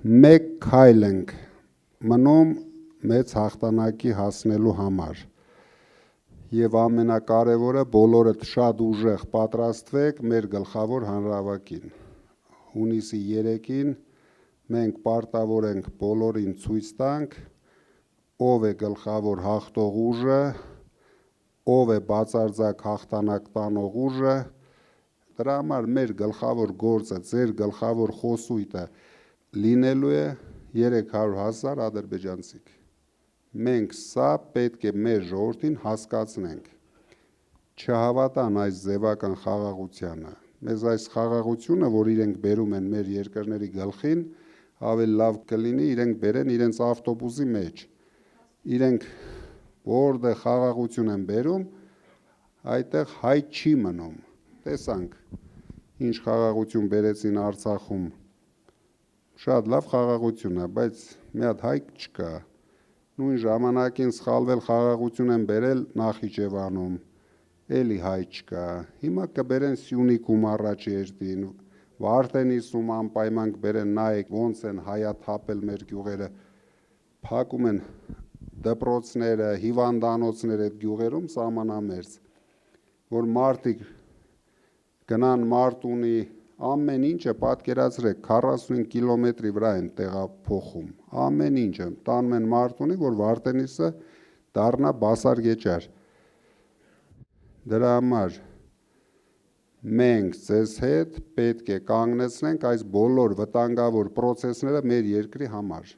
մեկ քայլ ենք մնում մեծ հաղթանակի հասնելու համար։ Եվ ամենակարևորը բոլորդ շատ ուժեղ պատրաստվեք մեր գլխավոր հանրահավաքին։ Հունիսի 3-ին մենք պարտավոր ենք բոլորին ցույց տանք, ով է գլխավոր հաղթող ուժը, ով է բացարձակ հաղթանակ տանող ուժը։ Դրա համար մեր գլխավոր գործը, ձեր գլխավոր խոսույթը լինելու է 300,000 ադրբեջանցիք։ Մենք սա պետք է մեր ժողովրդին հասկացնենք, չհավատան այս ձևական խաղաղությանը։ Մեզ այս խաղաղությունը, որ իրենք բերում են մեր երկրների գլխին, ավելի լավ կլինի իրենք բերեն իրենց ավտոբուսի մեջ։ Իրենք որտեղ խաղաղություն են բերում, այդտեղ հայ չի մնում։ Տեսանք, ինչ խաղաղություն բերեցին Արցախում։ Շատ լավ խաղաղություն է, բայց մի հատ հայ չկա։ Նույն ժամանակին սխալվել խաղաղություն են բերել Նախիջևանում, էլի հայ չկա։ Հիմա կբերեն Սյունիքում առաջերտին, Վարդենիսում անպայման կբերեն, նայեք ոնց են հայաթափել մեր գյուղերը, փակում են դպրոցները, հիվանդանոցները այդ գյուղերում սահմանամերձ, որ մարդիկ գնան Մարտունի, ամեն ինչը պատկերացրեք 45 կիլոմետրի վրա են տեղափոխում, ամեն ինչը տանում են Մարտունի, որ Վարդենիսը դառնա բասարգեճար։ Դրա համար մենք ձեզ հետ պետք է կանգնեցնենք այս բոլոր վտանգավոր պրոցեսները մեր երկրի համար։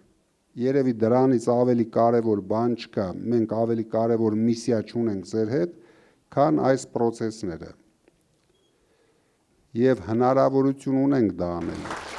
Երևի դրանից ավելի կարևոր բան չկա, մենք ավելի կարևոր միսիա չունենք ձեր հետ, քան այս պրոցեսները։ Եվ հնարավորություն ունենք դա անելու։